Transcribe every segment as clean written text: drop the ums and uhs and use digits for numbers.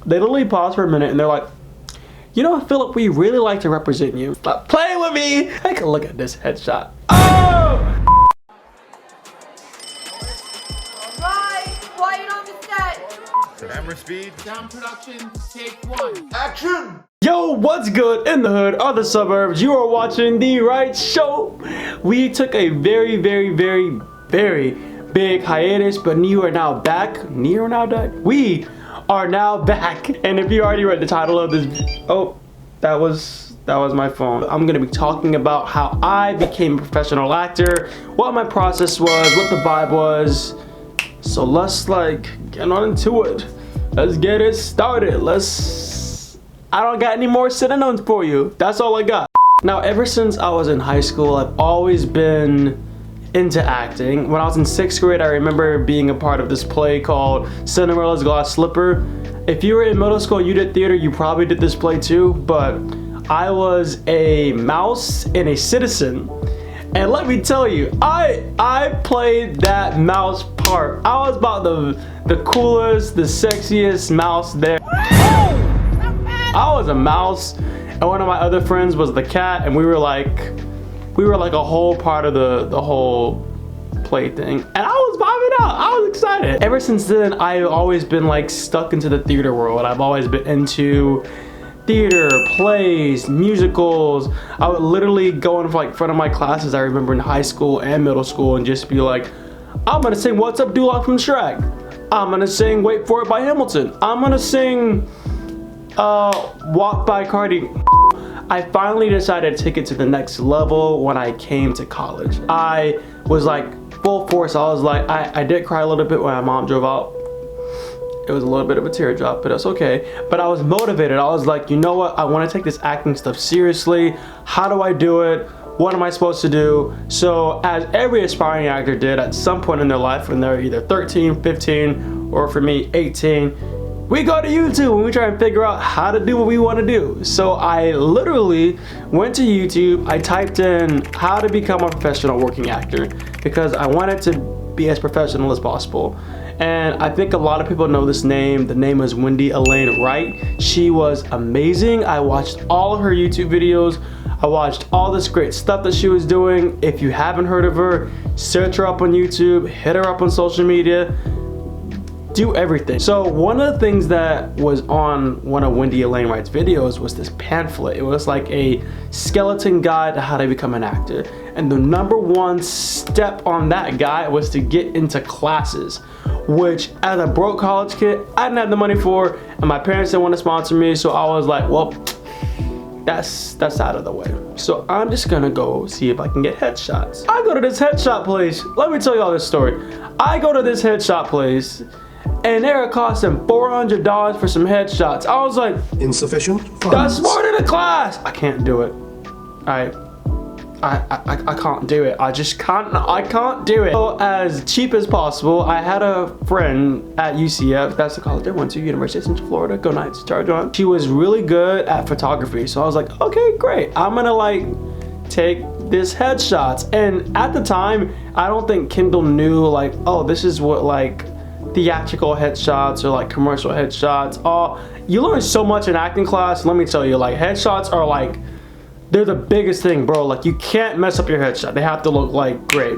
They literally pause for a minute and they're like, you know, Philip, we really like to represent you. Stop playing with me. Take a look at this headshot. Oh! Alright, quiet on the set. Camera speed. Sound production, take one. Action! Yo, what's good in the hood or the suburbs? You are watching The Right Show. We took a very big hiatus, but we are now back. We are now back. And if you already read the title of this, oh, that was my phone. I'm gonna be talking about how I became a professional actor, what my process was, what the vibe was. So let's get on into it. Let's get it started. I don't got any more synonyms for you. That's all I got. Now, ever since I was in high school, I've always been into acting. When I was in 6th grade, I remember being a part of this play called Cinderella's Glass Slipper. If you were in middle school and you did theater, you probably did this play too, but I was a mouse and a citizen. And let me tell you, I played that mouse part. I was about the coolest, the sexiest mouse there. I was a mouse, and one of my other friends was the cat, and we were like a whole part of the whole play thing. And I was vibing out. I was excited. Ever since then, I've always been stuck into the theater world. I've always been into theater, plays, musicals. I would literally go in front of my classes, I remember in high school and middle school, and just be like, I'm gonna sing What's Up Dulac from Shrek. I'm gonna sing Wait For It by Hamilton. I'm gonna sing Walk by Cardi. I finally decided to take it to the next level when I came to college. I was full force. I did cry a little bit when my mom drove out. It was a little bit of a teardrop, but that's okay. But I was motivated. I was like, you know what? I want to take this acting stuff seriously. How do I do it? What am I supposed to do? So as every aspiring actor did at some point in their life when they're either 13, 15, or for me, 18, we go to YouTube and we try and figure out how to do what we want to do. So I literally went to YouTube. I typed in how to become a professional working actor because I wanted to be as professional as possible. And I think a lot of people know this name. The name is Wendy Elaine Wright. She was amazing. I watched all of her YouTube videos. I watched all this great stuff that she was doing. If you haven't heard of her, search her up on YouTube, hit her up on social media, do everything. So one of the things that was on one of Wendy Elaine Wright's videos was this pamphlet. It was like a skeleton guide to how to become an actor. And the #1 step on that guide was to get into classes, which as a broke college kid, I didn't have the money for, and my parents didn't want to sponsor me. So I was like, well, that's out of the way. So I'm just gonna go see if I can get headshots. I go to this headshot place. Let me tell you all this story. I go to this headshot place, and they're costing $400 for some headshots. I was like, insufficient funds. That's more than a class. I can't do it. I can't do it. I can't do it. So as cheap as possible, I had a friend at UCF, that's the college I went to, University of Central Florida, go Knights, charge on. She was really good at photography. So I was like, okay, great. I'm gonna take this headshots. And at the time, I don't think Kendall knew oh, this is what theatrical headshots or commercial headshots. Oh, you learn so much in acting class. Let me tell you, headshots are they're the biggest thing, bro. You can't mess up your headshot. They have to look great.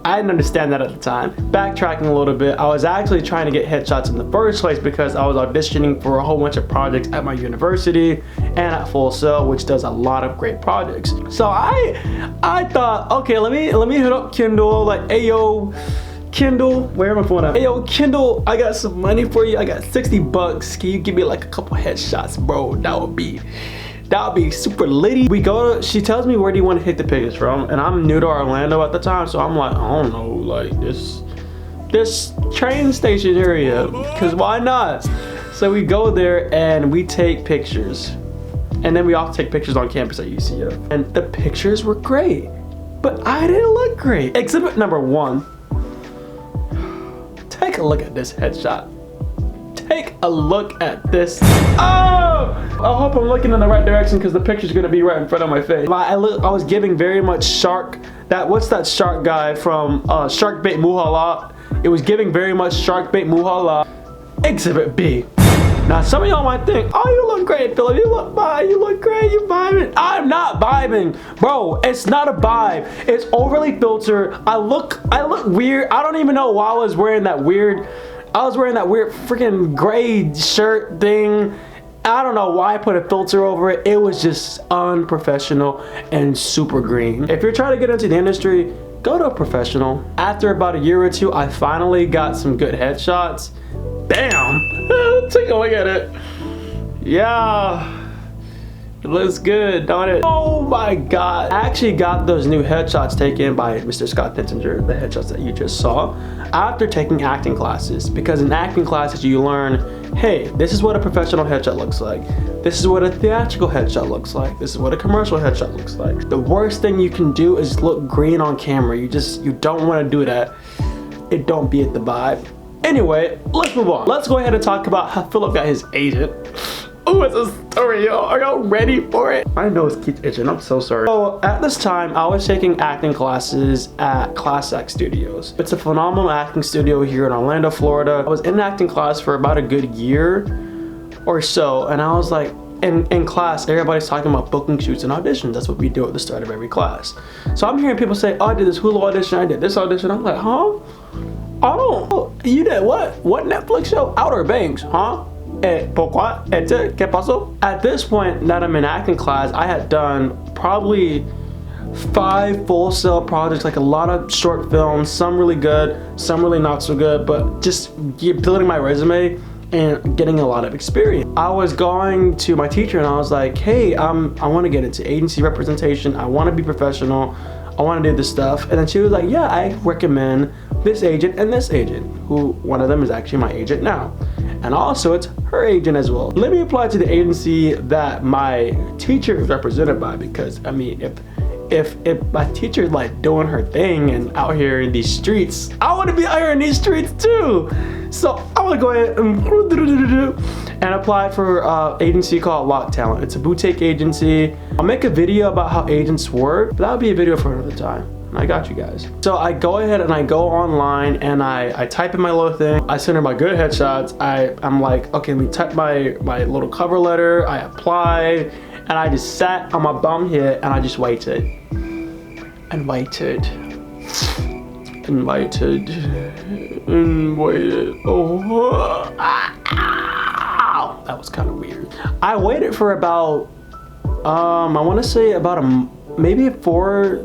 I didn't understand that at the time. Backtracking a little bit, I was actually trying to get headshots in the first place because I was auditioning for a whole bunch of projects at my university and at Full Sail, which does a lot of great projects. So I thought, okay, let me hit up Kendall, hey yo, Kendall, where am I phone at? Hey yo, Kendall, I got some money for you. I got $60. Can you give me a couple headshots, bro? That would be super litty. She tells me, where do you want to hit the pictures from? And I'm new to Orlando at the time, so I'm like, I don't know, this train station area, because why not? So we go there and we take pictures. And then we also take pictures on campus at UCF. And the pictures were great, but I didn't look great. Exhibit #1. Take a look at this headshot. Take a look at this. Oh! I hope I'm looking in the right direction because the picture's gonna be right in front of my face. I was giving very much shark. What's that shark guy from Shark Bait Muhala? It was giving very much Shark Bait Muhala. Exhibit B. Now, some of y'all might think, oh, you look great, Philip. You look fine. You look great. You vibing. I'm not vibing. Bro, it's not a vibe. It's overly filtered. I look weird. I don't even know why I was wearing that weird freaking gray shirt thing. I don't know why I put a filter over it. It was just unprofessional and super green. If you're trying to get into the industry, go to a professional. After about a year or two, I finally got some good headshots. Bam! Take a look at it. Yeah. It looks good, don't it? Oh my God. I actually got those new headshots taken by Mr. Scott Tentinger, the headshots that you just saw, after taking acting classes. Because in acting classes, you learn, hey, this is what a professional headshot looks like. This is what a theatrical headshot looks like. This is what a commercial headshot looks like. The worst thing you can do is look green on camera. You don't want to do that. It don't be at the vibe. Anyway, let's move on. Let's go ahead and talk about how Philip got his agent. Oh, it's a story, y'all. Are y'all ready for it? My nose keeps itching. I'm so sorry. So at this time, I was taking acting classes at Class Act Studios. It's a phenomenal acting studio here in Orlando, Florida. I was in acting class for about a good year or so, and I was like, in class, everybody's talking about booking shoots and auditions. That's what we do at the start of every class. So I'm hearing people say, oh, I did this Hulu audition, I did this audition. I'm like, huh? I don't. You did what? What Netflix show? Outer Banks, huh? Pourquoi? ¿Qué pasó? At this point that I'm in acting class, I had done probably 5 full sail projects, like a lot of short films, some really good, some really not so good, but just building my resume and getting a lot of experience. I was going to my teacher and I was like, hey, I want to get into agency representation. I want to be professional. I want to do this stuff. And then she was like, yeah, I recommend this agent and this agent, who one of them is actually my agent now. And also it's her agent as well. Let me apply to the agency that my teacher is represented by, because I mean, if my teacher's like doing her thing and out here in these streets, I want to be out here in these streets too. So I want to go ahead and apply for an agency called Lock Talent. It's a boutique agency. I'll make a video about how agents work, but that'll be a video for another time. I got you guys. So I go ahead and I go online and I type in my little thing. I send her my good headshots. I'm like, okay, let me type my little cover letter. I applied and I just sat on my bum here and I just waited and waited and waited and waited. Oh, that was kind of weird. I waited for about, I want to say about maybe 3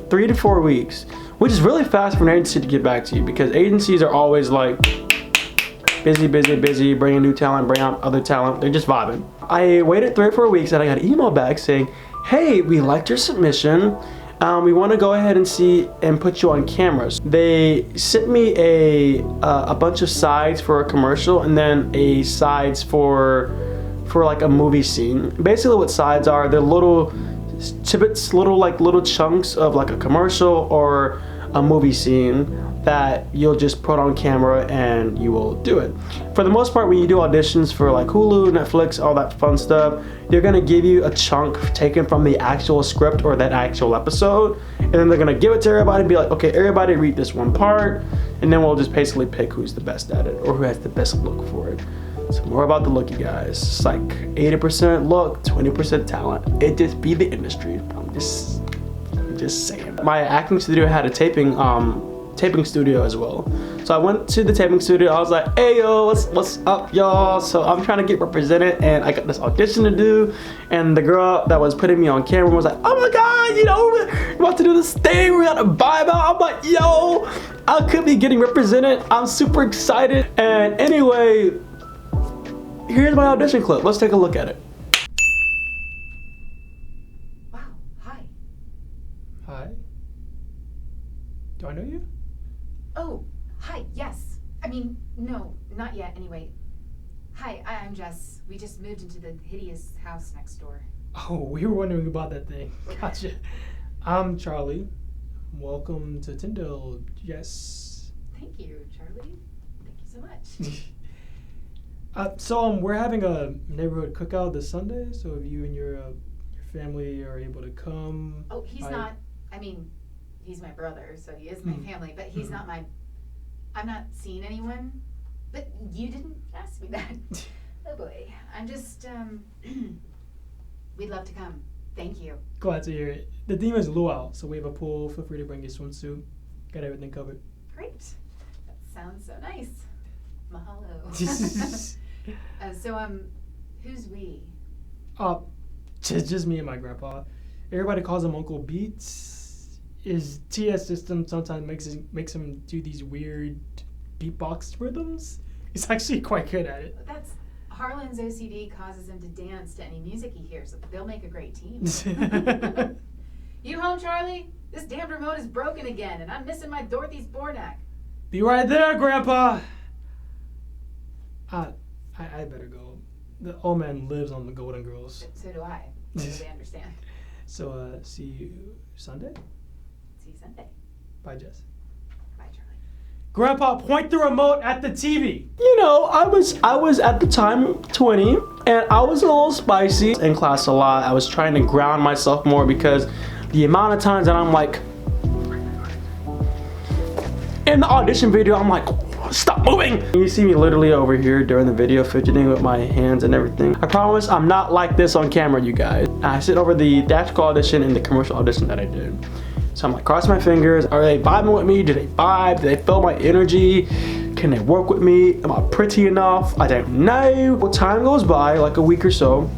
to 4 weeks, which is really fast for an agency to get back to you, because agencies are always like busy, bringing new talent, bringing out other talent. They're just vibing. I waited 3 or 4 weeks and I got an email back saying, hey, we liked your submission. We want to go ahead and see and put you on cameras. They sent me a bunch of sides for a commercial and then a sides for like a movie scene. Basically what sides are, they're little tidbits, little chunks of like a commercial or a movie scene that you'll just put on camera and you will do it. For the most part, when you do auditions for like Hulu, Netflix, all that fun stuff, they're gonna give you a chunk taken from the actual script or that actual episode, and then they're gonna give it to everybody and be like, okay, everybody read this one part, and then we'll just basically pick who's the best at it or who has the best look for it. So more about the look, you guys. It's like 80% look, 20% talent. It just be the industry. I'm just saying. My acting studio had a taping studio as well. So I went to the taping studio. I was like, hey yo, what's up y'all? So I'm trying to get represented and I got this audition to do. And the girl that was putting me on camera was like, oh my God, you know, we're about to do this thing. We got to vibe out. I'm like, yo, I could be getting represented. I'm super excited. And anyway, here's my audition clip. Let's take a look at it. Wow, hi. Hi. Do I know you? Oh, hi, yes. I mean, no, not yet, anyway. Hi, I'm Jess. We just moved into the hideous house next door. Oh, we were wondering about that thing. Gotcha. I'm Charlie. Welcome to Tyndall, Jess. Thank you, Charlie. Thank you so much. So we're having a neighborhood cookout this Sunday. So if you and your family are able to come. Oh, he's not, I mean, he's my brother, so he is my family, but he's not I'm not seeing anyone. But you didn't ask me that. Oh boy, I'm just, we'd love to come. Thank you. Glad to hear it. The theme is luau, so we have a pool. Feel free to bring your swimsuit. Got everything covered. Great. That sounds so nice. Mahalo. Who's we? Just me and my grandpa. Everybody calls him Uncle Beats. His TS system sometimes makes him do these weird beatbox rhythms. He's actually quite good at it. That's Harlan's OCD causes him to dance to any music he hears. They'll make a great team. You home, Charlie? This damn remote is broken again, and I'm missing my Dorothy's Bornak. Be right there, Grandpa. I better go. The old man lives on the Golden Girls. So do I. They understand. So, see you Sunday? See you Sunday. Bye, Jess. Bye, Charlie. Grandpa, point the remote at the TV. You know, I was at the time 20, and I was a little spicy in class a lot. I was trying to ground myself more because the amount of times that I'm like, in the audition video, I'm like, stop moving. You see me literally over here during the video fidgeting with my hands and everything. I promise I'm not like this on camera, you guys. I sit over the theatrical audition and the commercial audition that I did. So I'm like, cross my fingers. Are they vibing with me? Do they vibe? Do they feel my energy? Can they work with me? Am I pretty enough? I don't know. Well, time goes by, like a week or so,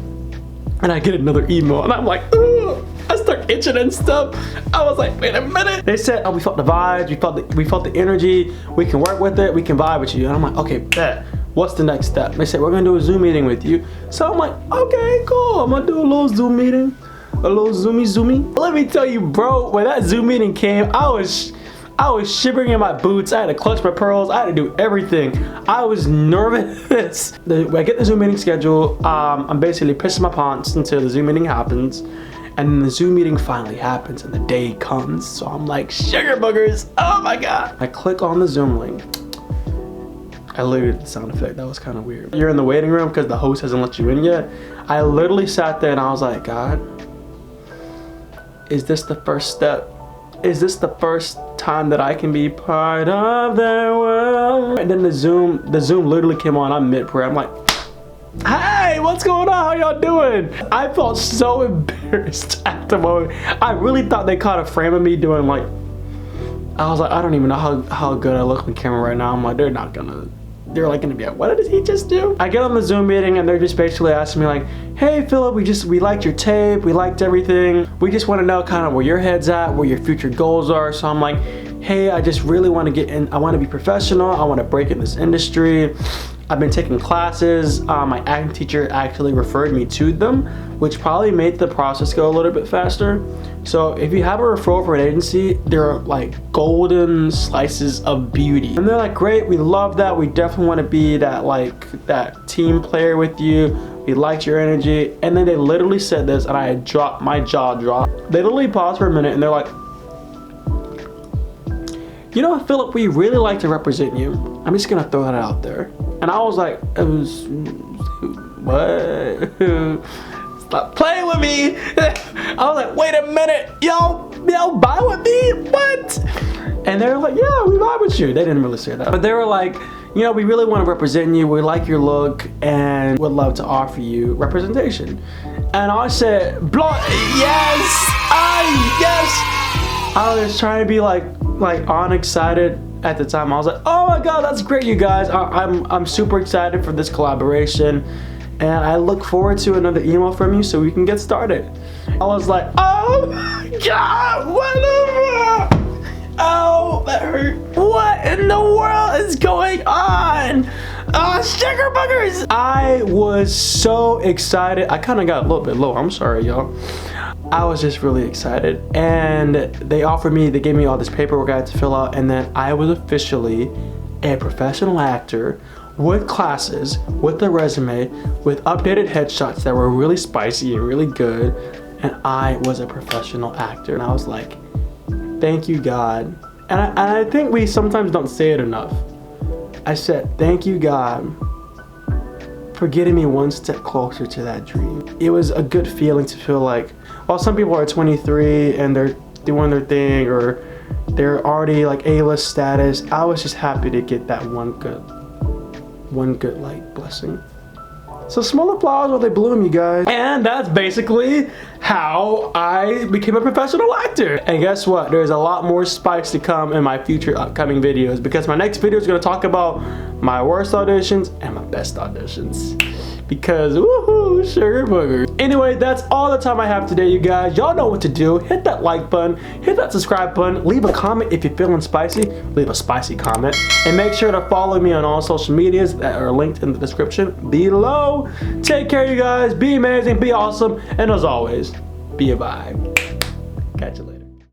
and I get another email, and I'm like, ugh. I start itching and stuff. I was like, wait a minute. They said, oh, we felt the vibes, we felt the energy, we can work with it, we can vibe with you. And I'm like, okay, bet. What's the next step? They said, we're gonna do a Zoom meeting with you. So I'm like, okay, cool. I'm gonna do a little Zoom meeting. A little zoomy. Let me tell you, bro, when that Zoom meeting came, I was shivering in my boots. I had to clutch my pearls. I had to do everything. I was nervous. I get the Zoom meeting schedule. I'm basically pissing my pants until the Zoom meeting happens. And then the Zoom meeting finally happens and the day comes. So I'm like, sugar boogers, oh my God. I click on the Zoom link. I literally did the sound effect, that was kind of weird. You're in the waiting room because the host hasn't let you in yet. I literally sat there and I was like, God, is this the first step? Is this the first time that I can be part of their world? And then the Zoom literally came on, I'm mid-prayer. I'm like, hey, what's going on? How y'all doing? I felt so embarrassed at the moment. I really thought they caught a frame of me doing like, I was like, I don't even know how good I look on camera right now. I'm like, they're like gonna be like, what did he just do? I get on the Zoom meeting and they're just basically asking me like, hey Philip, we liked your tape, we liked everything. We just want to know kind of where your head's at, where your future goals are. So I'm like, hey, I just really want to get in, I want to be professional, I want to break in this industry. I've been taking classes. My acting teacher actually referred me to them, which probably made the process go a little bit faster. So if you have a referral for an agency, they're like golden slices of beauty. And they're like, great, we love that. We definitely want to be that team player with you. We liked your energy. And then they literally said this and my jaw dropped. They literally paused for a minute and they're like, you know what, Philip, we really like to represent you. I'm just gonna throw that out there. And I was like, what? Stop playing with me. I was like, wait a minute, y'all vibe with me? What? And they were like, yeah, we vibe with you. They didn't really say that. But they were like, you know, we really want to represent you. We like your look and would love to offer you representation. And I said, yes, yes. I was trying to be like unexcited at the time. I was like, oh my God, that's great, you guys. I'm super excited for this collaboration. And I look forward to another email from you so we can get started. I was like, oh my God, whatever. Oh, that hurt. What in the world is going on? Sugar buggers. I was so excited. I kind of got a little bit low. I'm sorry, y'all. I was just really excited. And they gave me all this paperwork I had to fill out. And then I was officially a professional actor with classes, with a resume, with updated headshots that were really spicy and really good. And I was a professional actor. And I was like, thank you, God. And I think we sometimes don't say it enough. I said, thank you, God, for getting me one step closer to that dream. It was a good feeling to feel like, while some people are 23 and they're doing their thing or they're already like A-list status, I was just happy to get that one good like blessing. So smaller flowers while they bloom, you guys. And that's basically how I became a professional actor. And guess what? There's a lot more spice to come in my future upcoming videos, because my next video is gonna talk about my worst auditions and my best auditions. Because woohoo, sugar booger. Anyway, that's all the time I have today, you guys. Y'all know what to do. Hit that like button, hit that subscribe button, leave a comment if you're feeling spicy, leave a spicy comment, and make sure to follow me on all social medias that are linked in the description below. Take care, you guys. Be amazing, be awesome, and as always, be a vibe. Catch you later.